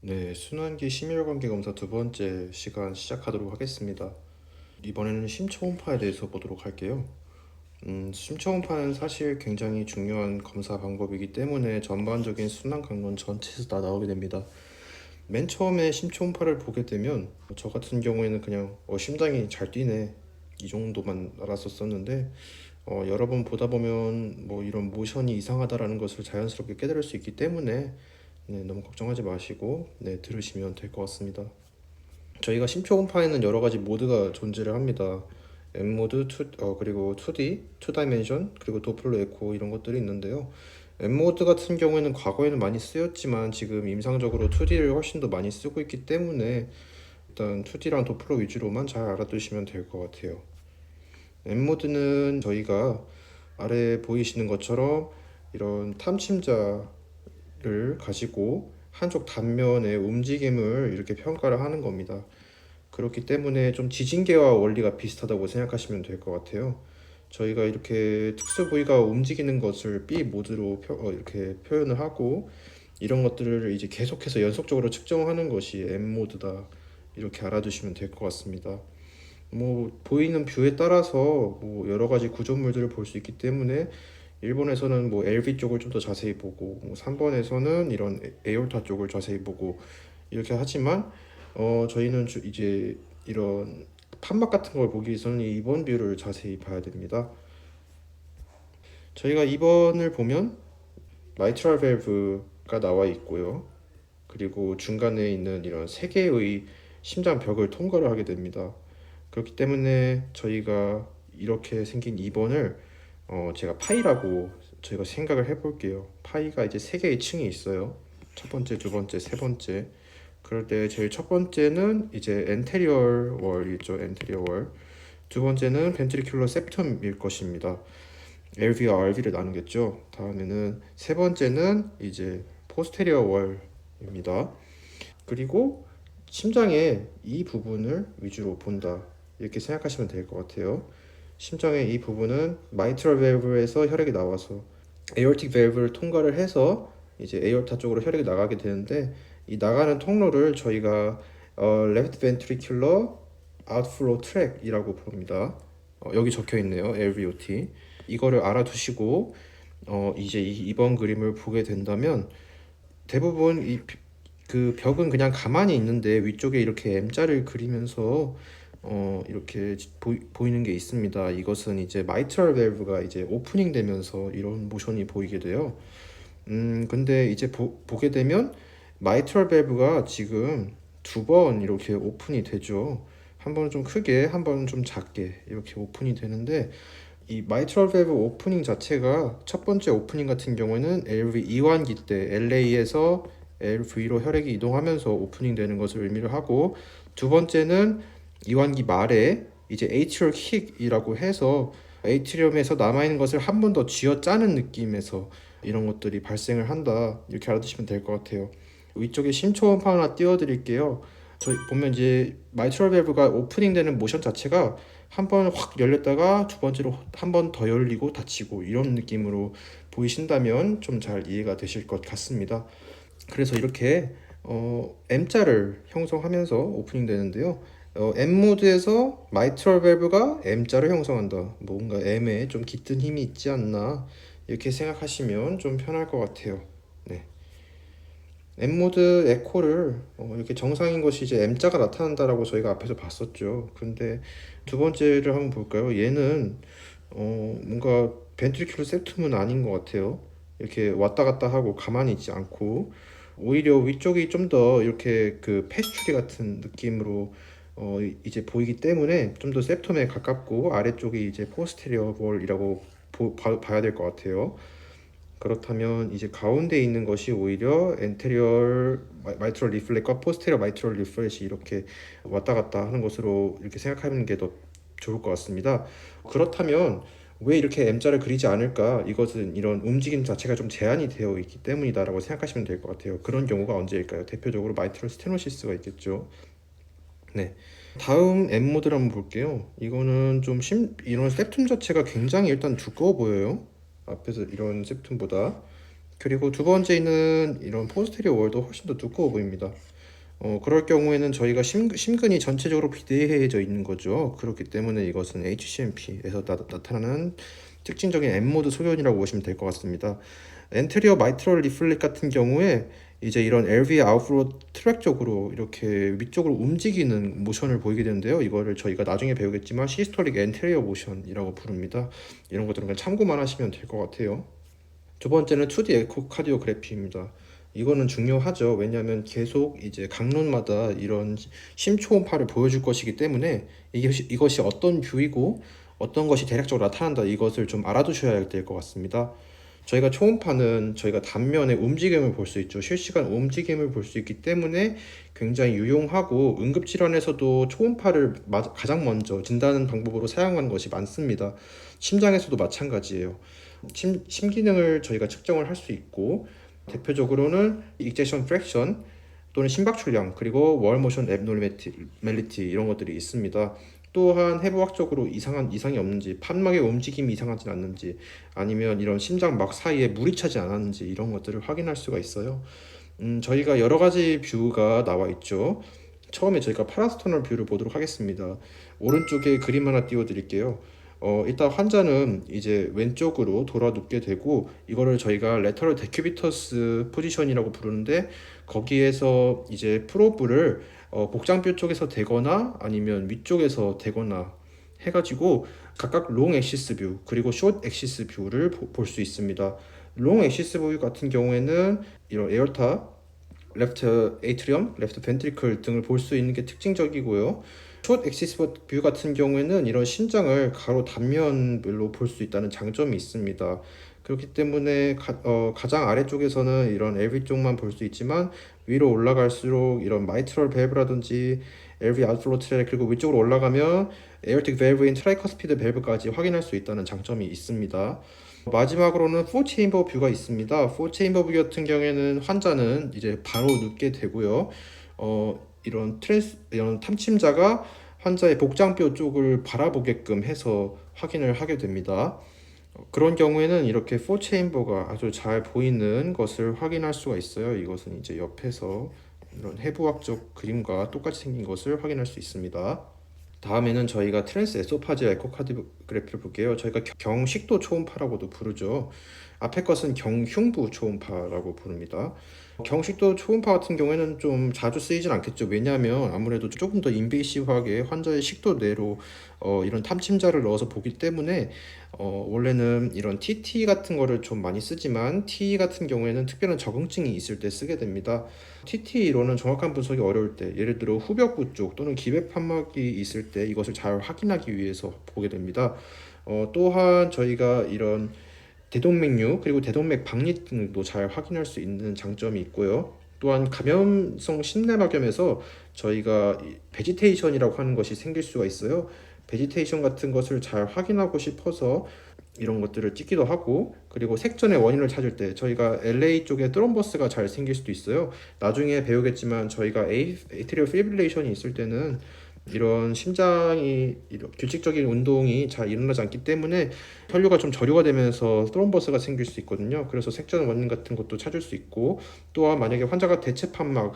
네, 순환기 심혈관계 검사 두 번째 시간 시작하도록 하겠습니다. 이번에는 심초음파에 대해서 보도록 할게요. 심초음파는 사실 굉장히 중요한 검사 방법이기 때문에 전반적인 순환 강론 전체에서 다 나오게 됩니다. 맨 처음에 심초음파를 보게 되면 저 같은 경우에는 그냥 심장이 잘 뛰네 이 정도만 알았었는데 여러 번 보다 보면 뭐 이런 모션이 이상하다라는 것을 자연스럽게 깨달을 수 있기 때문에 너무 걱정하지 마시고 들으시면 될 것 같습니다. 저희가 심초음파에는 여러 가지 모드가 존재를 합니다. M 모드, 그리고 2D, 2다이멘션, 그리고 도플러 에코 이런 것들이 있는데요. M 모드 같은 경우에는 과거에는 많이 쓰였지만 지금 임상적으로 2D를 훨씬 더 많이 쓰고 있기 때문에 일단 2D랑 도플러 위주로만 잘 알아두시면 될 것 같아요. M 모드는 저희가 아래 보이시는 것처럼 이런 탐침자를 가지고 한쪽 단면의 움직임을 이렇게 평가를 하는 겁니다. 그렇기 때문에 좀 지진계와 원리가 비슷하다고 생각하시면 될 것 같아요. 저희가 이렇게 특수 부위가 움직이는 것을 B 모드로 이렇게 표현을 하고 이런 것들을 이제 계속해서 연속적으로 측정하는 것이 M 모드다. 이렇게 알아두시면 될 것 같습니다. 뭐 보이는 뷰에 따라서 뭐 여러 가지 구조물들을 볼 수 있기 때문에 일본에서는 뭐 LV 쪽을 좀 더 자세히 보고 뭐 3번에서는 이런 에올타 쪽을 자세히 보고 이렇게 하지만 저희는 이제 이런 판막 같은 걸 보기 위해서는 이 2번 뷰를 자세히 봐야 됩니다. 저희가 2번을 보면 마이트럴 밸브가 나와 있고요. 그리고 중간에 있는 이런 세 개의 심장 벽을 통과를 하게 됩니다. 그렇기 때문에 저희가 이렇게 생긴 2번을 제가 파이라고 저희가 생각을 해볼게요. 파이가 이제 세 개의 층이 있어요. 첫 번째, 두 번째, 세 번째. 그럴 때 제일 첫 번째는 이제 엔테리얼 월이죠. 엔테리얼 월. 두 번째는 벤트리큘러 septum일 것입니다. LV와 RV를 나누겠죠. 다음에는 세 번째는 이제 포스테리어 월입니다. 그리고 심장의 이 부분을 위주로 본다. 이렇게 생각하시면 될 것 같아요. 심장의 이 부분은 마이트럴 밸브에서 혈액이 나와서 에어틱 밸브를 통과를 해서 이제 에어타 쪽으로 혈액이 나가게 되는데 이 나가는 통로를 저희가 left ventricular outflow track이라고 부릅니다. 여기 적혀 있네요. LVOT. 이거를 알아두시고 이제 이 2번 그림을 보게 된다면 대부분 그 벽은 그냥 가만히 있는데 위쪽에 이렇게 M자를 그리면서 이렇게 보이는 게 있습니다. 이것은 이제 마이트럴 밸브가 이제 오프닝 되면서 이런 모션이 보이게 돼요. 근데 이제 보게 되면 마이트럴 밸브가 지금 두 번 이렇게 오픈이 되죠. 한 번은 좀 크게, 한 번은 좀 작게 이렇게 오픈이 되는데 이 마이트럴 밸브 오프닝 자체가 첫 번째 오프닝 같은 경우에는 LV 이완기 때 LA에서 LV로 혈액이 이동하면서 오프닝 되는 것을 의미를 하고 두 번째는 이완기 말에 이제 에이트리얼 킥이라고 해서 에이트리움에서 남아있는 것을 한 번 더 쥐어짜는 느낌에서 이런 것들이 발생을 한다. 이렇게 알아두시면 될 것 같아요. 위쪽에 심초음파 하나 띄워드릴게요. 저희 보면 이제 마이트럴 밸브가 오프닝 되는 모션 자체가 한 번 확 열렸다가 두 번째로 한 번 더 열리고 닫히고 이런 느낌으로 보이신다면 좀 잘 이해가 되실 것 같습니다. 그래서 이렇게 M자를 형성하면서 오프닝 되는데요. M 모드에서 마이트럴 밸브가 M자를 형성한다. 뭔가 M에 좀 깃든 힘이 있지 않나 이렇게 생각하시면 좀 편할 것 같아요. 네. M 모드 에코를 이렇게 정상인 것이 이제 M자가 나타난다라고 저희가 앞에서 봤었죠. 근데 두 번째를 한번 볼까요? 얘는 뭔가 벤트리큘러 septum은 아닌 것 같아요. 이렇게 왔다 갔다 하고 가만히 있지 않고 오히려 위쪽이 좀 더 이렇게 그 패스츄리 같은 느낌으로 이제 보이기 때문에 좀 더 septum에 가깝고 아래쪽이 이제 posterior wall이라고 봐야 될 것 같아요. 그렇다면 이제 가운데 있는 것이 오히려 엔테리얼 마이트럴 리플렛과 포스테리어 마이트럴 리플렛이 이렇게 왔다 갔다 하는 것으로 이렇게 생각하는 게 더 좋을 것 같습니다. 그렇다면 왜 이렇게 M자를 그리지 않을까? 이것은 이런 움직임 자체가 좀 제한이 되어 있기 때문이다라고 생각하시면 될 것 같아요. 그런 경우가 언제일까요? 대표적으로 마이트럴 스테노시스가 있겠죠. 네. 다음 M 모드를 한번 볼게요. 이거는 좀 이런 septum 자체가 굉장히 일단 두꺼워 보여요. 앞에서 이런 septum보다. 그리고 두 번째는 이런 포스테리어 월도 훨씬 더 두꺼워 보입니다. 그럴 경우에는 저희가 심근이 전체적으로 비대해져 있는 거죠. 그렇기 때문에 이것은 HCMP에서 나타나는 특징적인 M모드 소견이라고 보시면 될 것 같습니다. 엔테리어 마이트럴 리플렉 같은 경우에 이제 이런 LV 아웃플로 트랙 쪽으로 이렇게 위쪽으로 움직이는 모션을 보이게 되는데요. 이거를 저희가 나중에 배우겠지만 시스톨릭 엔테리어 모션이라고 부릅니다. 이런 것들은 그냥 참고만 하시면 될 것 같아요. 두 번째는 2D 에코카디오그래피입니다. 이거는 중요하죠. 왜냐하면 계속 이제 강론마다 이런 심초음파를 보여줄 것이기 때문에 이것이 어떤 뷰이고 어떤 것이 대략적으로 나타난다, 이것을 좀 알아두셔야 될 것 같습니다. 저희가 초음파는 저희가 단면의 움직임을 볼 수 있죠. 실시간 움직임을 볼 수 있기 때문에 굉장히 유용하고 응급질환에서도 초음파를 가장 먼저 진단 방법으로 사용하는 것이 많습니다. 심장에서도 마찬가지예요. 심기능을 저희가 측정을 할 수 있고, 대표적으로는 이젝션 프랙션 또는 심박출량, 그리고 월 모션 앱노멀리티 이런 것들이 있습니다. 또한 해부학적으로 이상이 없는지, 판막의 움직임이 이상하지 않는지, 아니면 이런 심장막 사이에 물이 차지 않았는지, 이런 것들을 확인할 수가 있어요. 저희가 여러 가지 뷰가 나와 있죠. 처음에 저희가 파라스토널 뷰를 보도록 하겠습니다. 오른쪽에 그림 하나 띄워 드릴게요. 일단 환자는 이제 왼쪽으로 돌아 눕게 되고, 이거를 저희가 레터럴 데큐비터스 포지션이라고 부르는데, 거기에서 이제 프로브를 복장뼈 쪽에서 대거나 아니면 위쪽에서 대거나 해가지고 각각 롱 엑시스 뷰 그리고 숏 엑시스 뷰를 볼 수 있습니다. 롱 엑시스 뷰 같은 경우에는 이런 에어타, 레프트 에이트리엄, 레프트 벤트리클 등을 볼 수 있는 게 특징적이고요. 숏 엑시스 뷰 같은 경우에는 이런 심장을 가로 단면별로 볼 수 있다는 장점이 있습니다. 그렇기 때문에 가장 아래쪽에서는 이런 LV 쪽만 볼 수 있지만, 위로 올라갈수록 이런 마이트럴 밸브라든지 LV 아웃플로 트랙, 그리고 위쪽으로 올라가면 에어틱 밸브인 트라이커스피드 밸브까지 확인할 수 있다는 장점이 있습니다. 마지막으로는 4체인버 뷰가 있습니다. 4체인버 뷰 같은 경우에는 환자는 이제 바로 눕게 되고요. 이런 탐침자가 환자의 복장뼈 쪽을 바라보게끔 해서 확인을 하게 됩니다. 그런 경우에는 이렇게 4체인버가 아주 잘 보이는 것을 확인할 수가 있어요. 이것은 이제 옆에서 이런 해부학적 그림과 똑같이 생긴 것을 확인할 수 있습니다. 다음에는 저희가 트랜스 에소파지아 에코카디오그래피를 볼게요. 저희가 경식도 초음파라고도 부르죠. 앞에 것은 경흉부 초음파라고 부릅니다. 경식도 초음파 같은 경우에는 좀 자주 쓰이진 않겠죠. 왜냐하면 아무래도 조금 더 인베이시브하게 환자의 식도 내로 이런 탐침자를 넣어서 보기 때문에 원래는 이런 TT 같은 거를 좀 많이 쓰지만, T 같은 경우에는 특별한 적응증이 있을 때 쓰게 됩니다. TT로는 정확한 분석이 어려울 때, 예를 들어 후벽부 쪽 또는 기배판막이 있을 때 이것을 잘 확인하기 위해서 보게 됩니다. 또한 저희가 이런 대동맥류 그리고 대동맥 박리 등도 잘 확인할 수 있는 장점이 있고요. 또한 감염성 심내막염에서 저희가 베지테이션이라고 하는 것이 생길 수가 있어요. 베지테이션 같은 것을 잘 확인하고 싶어서 이런 것들을 찍기도 하고, 그리고 색전의 원인을 찾을 때 저희가 LA 쪽에 트롬버스가 잘 생길 수도 있어요. 나중에 배우겠지만 저희가 에이트리얼 피브릴레이션이 있을 때는 이런 심장이 규칙적인 운동이 잘 일어나지 않기 때문에 혈류가 좀 저류가 되면서 트롬버스가 생길 수 있거든요. 그래서 색전 원인 같은 것도 찾을 수 있고, 또한 만약에 환자가 대체 판막을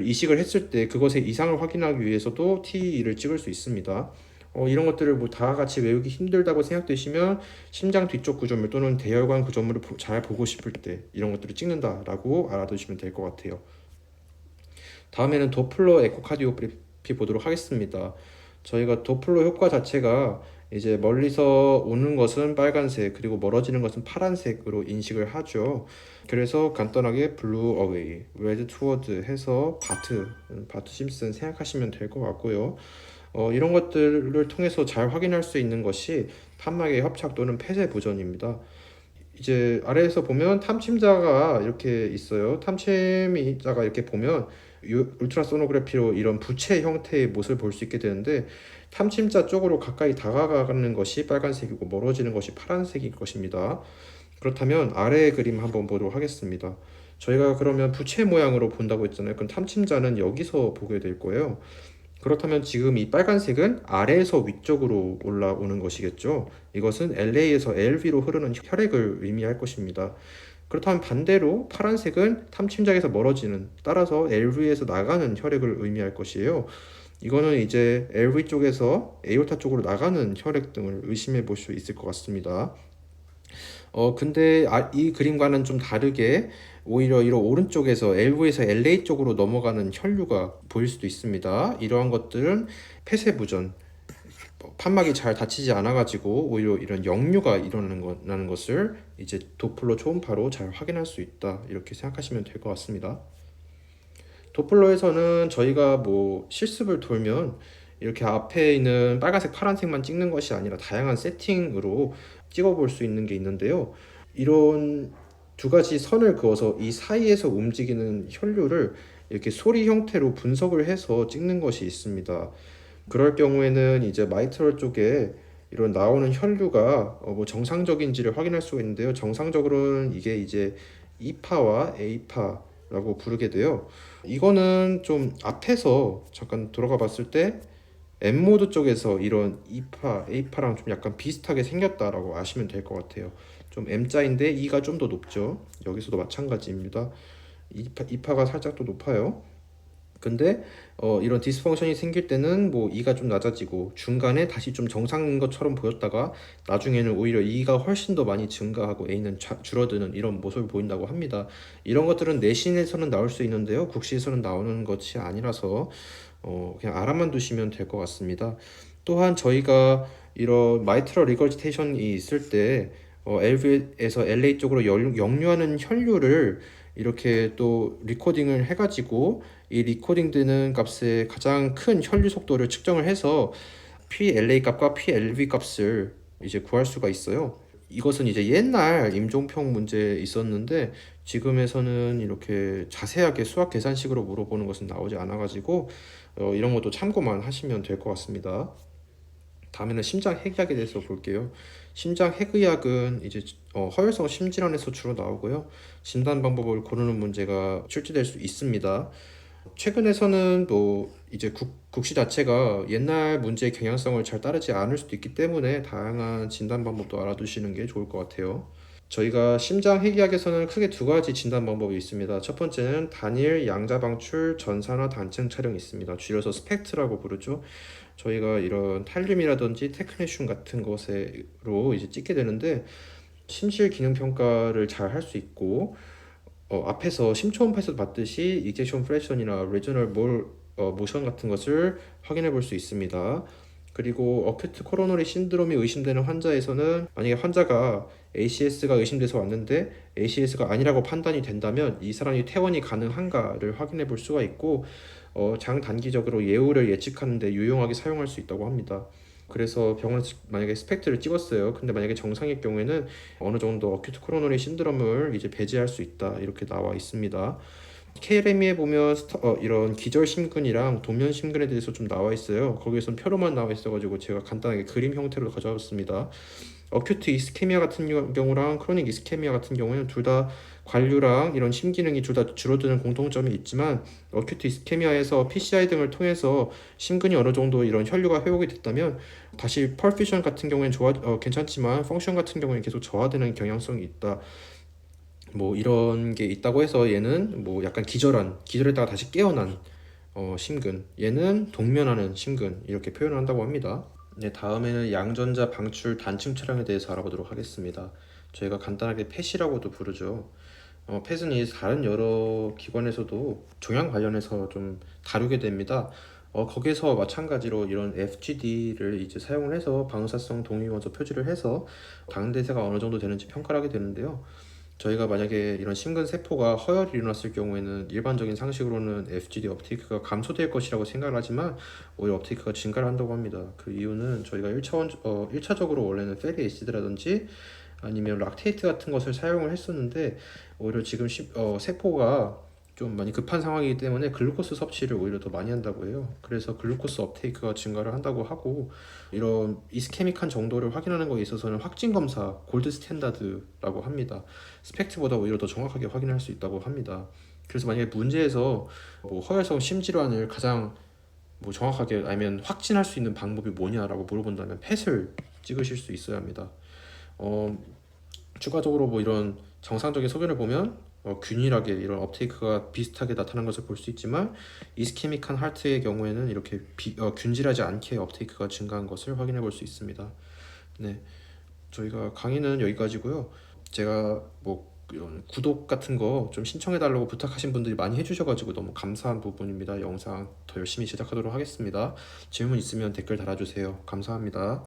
이식을 했을 때 그것의 이상을 확인하기 위해서도 TE를 찍을 수 있습니다. 이런 것들을 뭐 다 같이 외우기 힘들다고 생각되시면 심장 뒤쪽 구조물 또는 대혈관 구조물을 잘 보고 싶을 때 이런 것들을 찍는다라고 알아두시면 될 것 같아요. 다음에는 도플러 에코카디오그래피 보도록 하겠습니다. 저희가 도플러 효과 자체가 이제 멀리서 오는 것은 빨간색, 그리고 멀어지는 것은 파란색으로 인식을 하죠. 그래서 간단하게 블루 어웨이, 레드 투워드 해서 바트 심슨 생각하시면 될 것 같고요. 이런 것들을 통해서 잘 확인할 수 있는 것이 판막의 협착 또는 폐쇄 보전입니다. 이제 아래에서 보면 탐침자가 이렇게 있어요. 탐침자가 이렇게 보면 울트라소노그래피로 이런 부채 형태의 모습을 볼 수 있게 되는데, 탐침자 쪽으로 가까이 다가가는 것이 빨간색이고 멀어지는 것이 파란색일 것입니다. 그렇다면 아래의 그림 한번 보도록 하겠습니다. 저희가 그러면 부채 모양으로 본다고 했잖아요. 그럼 탐침자는 여기서 보게 될 거예요. 그렇다면 지금 이 빨간색은 아래에서 위쪽으로 올라오는 것이겠죠. 이것은 LA에서 LV로 흐르는 혈액을 의미할 것입니다. 그렇다면 반대로 파란색은 탐침장에서 멀어지는, 따라서 LV에서 나가는 혈액을 의미할 것이에요. 이거는 이제 LV 쪽에서 에오르타 쪽으로 나가는 혈액 등을 의심해 볼 수 있을 것 같습니다. 근데 이 그림과는 좀 다르게 오히려 이런 오른쪽에서 LV에서 LA 쪽으로 넘어가는 혈류가 보일 수도 있습니다. 이러한 것들은 폐쇄부전, 판막이 잘 닫히지 않아가지고 오히려 이런 역류가 일어나는 것을 이제 도플러 초음파로 잘 확인할 수 있다. 이렇게 생각하시면 될 것 같습니다. 도플러에서는 저희가 뭐 실습을 돌면 이렇게 앞에 있는 빨간색, 파란색만 찍는 것이 아니라 다양한 세팅으로 찍어볼 수 있는 게 있는데요. 이런 두 가지 선을 그어서 이 사이에서 움직이는 혈류를 이렇게 소리 형태로 분석을 해서 찍는 것이 있습니다. 그럴 경우에는 이제 마이트럴 쪽에 이런 나오는 혈류가 뭐 정상적인지를 확인할 수가 있는데요. 정상적으로는 이게 이제 E파와 A파라고 부르게 돼요. 이거는 좀 앞에서 잠깐 돌아가 봤을 때 M모드 쪽에서 이런 E파, A파랑 좀 약간 비슷하게 생겼다라고 아시면 될 것 같아요. 좀 M자인데 E가 좀 더 높죠. 여기서도 마찬가지입니다. E파가 살짝 더 높아요. 근데 이런 디스펑션이 생길 때는 뭐 E가 좀 낮아지고 중간에 다시 좀 정상인 것처럼 보였다가 나중에는 오히려 E가 훨씬 더 많이 증가하고 A는 줄어드는 이런 모습을 보인다고 합니다. 이런 것들은 내신에서는 나올 수 있는데요. 국시에서는 나오는 것이 아니라서 그냥 알아만 두시면 될 것 같습니다. 또한 저희가 이런 마이트럴 리거지테이션이 있을 때 LV에서 LA 쪽으로 역류하는 혈류를 이렇게 또 리코딩을 해가지고 이 리코딩되는 값의 가장 큰 혈류 속도를 측정을 해서 PLA 값과 PLV 값을 이제 구할 수가 있어요. 이것은 이제 옛날 임종평 문제에 있었는데 지금에서는 이렇게 자세하게 수학 계산식으로 물어보는 것은 나오지 않아가지고 이런 것도 참고만 하시면 될 것 같습니다. 다음에는 심장 핵의학에 대해서 볼게요. 심장 핵의학은 이제 허혈성 심질환에서 주로 나오고요. 진단 방법을 고르는 문제가 출제될 수 있습니다. 최근에서는 뭐 이제 국시 자체가 옛날 문제의 경향성을 잘 따르지 않을 수도 있기 때문에 다양한 진단 방법도 알아두시는 게 좋을 것 같아요. 저희가 심장 핵의학에서는 크게 두 가지 진단 방법이 있습니다. 첫 번째는 단일 양자방출 전산화 단층 촬영이 있습니다. 줄여서 스펙트라고 부르죠. 저희가 이런 탈륨이라든지 테크네슘 같은 것으로 이제 찍게 되는데 심실 기능 평가를 잘 할 수 있고 앞에서 심초음파에서 봤듯이 이젝션 프랙션이나 레저널 모션 같은 것을 확인해 볼 수 있습니다. 그리고 어큐트 코로너리 신드롬이 의심되는 환자에서는 만약에 환자가 ACS가 의심돼서 왔는데 ACS가 아니라고 판단이 된다면 이 사람이 퇴원이 가능한가를 확인해 볼 수가 있고 장단기적으로 예후를 예측하는 데 유용하게 사용할 수 있다고 합니다. 그래서 병원에서 만약에 스펙트를 찍었어요. 근데 만약에 정상일 경우에는 어느 정도 어큐트 코로너리 신드롬을 이제 배제할 수 있다. 이렇게 나와 있습니다. KLM에 보면 이런 기절 심근이랑 도면 심근에 대해서 좀 나와 있어요. 거기에선 표로만 나와 있어가지고 제가 간단하게 그림 형태로 가져왔습니다. 어큐트 이스케미아 같은 경우랑 크로닉 이스케미아 같은 경우에는 둘 다 관류랑 이런 심기능이 둘 다 줄어드는 공통점이 있지만 어큐트 이스케미아에서 PCI 등을 통해서 심근이 어느 정도 이런 혈류가 회복이 됐다면 다시 펄피션 같은 경우에는 괜찮지만 펑션 같은 경우에는 계속 저하되는 경향성이 있다. 뭐 이런 게 있다고 해서 얘는 뭐 약간 기절했다가 다시 깨어난 심근, 얘는 동면하는 심근 이렇게 표현을 한다고 합니다. 네, 다음에는 양전자 방출 단층 촬영에 대해서 알아보도록 하겠습니다. 저희가 간단하게 펫이라고도 부르죠. 펫은 이 다른 여러 기관에서도 종양 관련해서 좀 다루게 됩니다. 거기에서 마찬가지로 이런 FGD를 이제 사용을 해서 방사성 동위원소 표시를 해서 당대세가 어느 정도 되는지 평가를 하게 되는데요. 저희가 만약에 이런 심근 세포가 허혈이 일어났을 경우에는 일반적인 상식으로는 FGD 업테이크가 감소될 것이라고 생각을 하지만 오히려 업테이크가 증가를 한다고 합니다. 그 이유는 저희가 1차적으로 원래는 페리 애시드라든지 아니면 락테이트 같은 것을 사용을 했었는데 오히려 지금 세포가 좀 많이 급한 상황이기 때문에 글루코스 섭취를 오히려 더 많이 한다고 해요. 그래서 글루코스 업테이크가 증가를 한다고 하고 이런 이스케믹한 정도를 확인하는 것에 있어서는 확진 검사 골드 스탠다드라고 합니다. 스펙트보다 오히려 더 정확하게 확인할 수 있다고 합니다. 그래서 만약에 문제에서 뭐 허혈성 심질환을 가장 뭐 정확하게 알면 확진할 수 있는 방법이 뭐냐라고 물어본다면 펫을 찍으실 수 있어야 합니다. 추가적으로 뭐 이런 정상적인 소견을 보면 균일하게 이런 업테이크가 비슷하게 나타난 것을 볼 수 있지만 이스케믹한 하트의 경우에는 이렇게 균질하지 않게 업테이크가 증가한 것을 확인해 볼 수 있습니다. 네, 저희가 강의는 여기까지고요. 제가 뭐 이런 구독 같은 거 좀 신청해 달라고 부탁하신 분들이 많이 해주셔가지고 너무 감사한 부분입니다. 영상 더 열심히 제작하도록 하겠습니다. 질문 있으면 댓글 달아주세요. 감사합니다.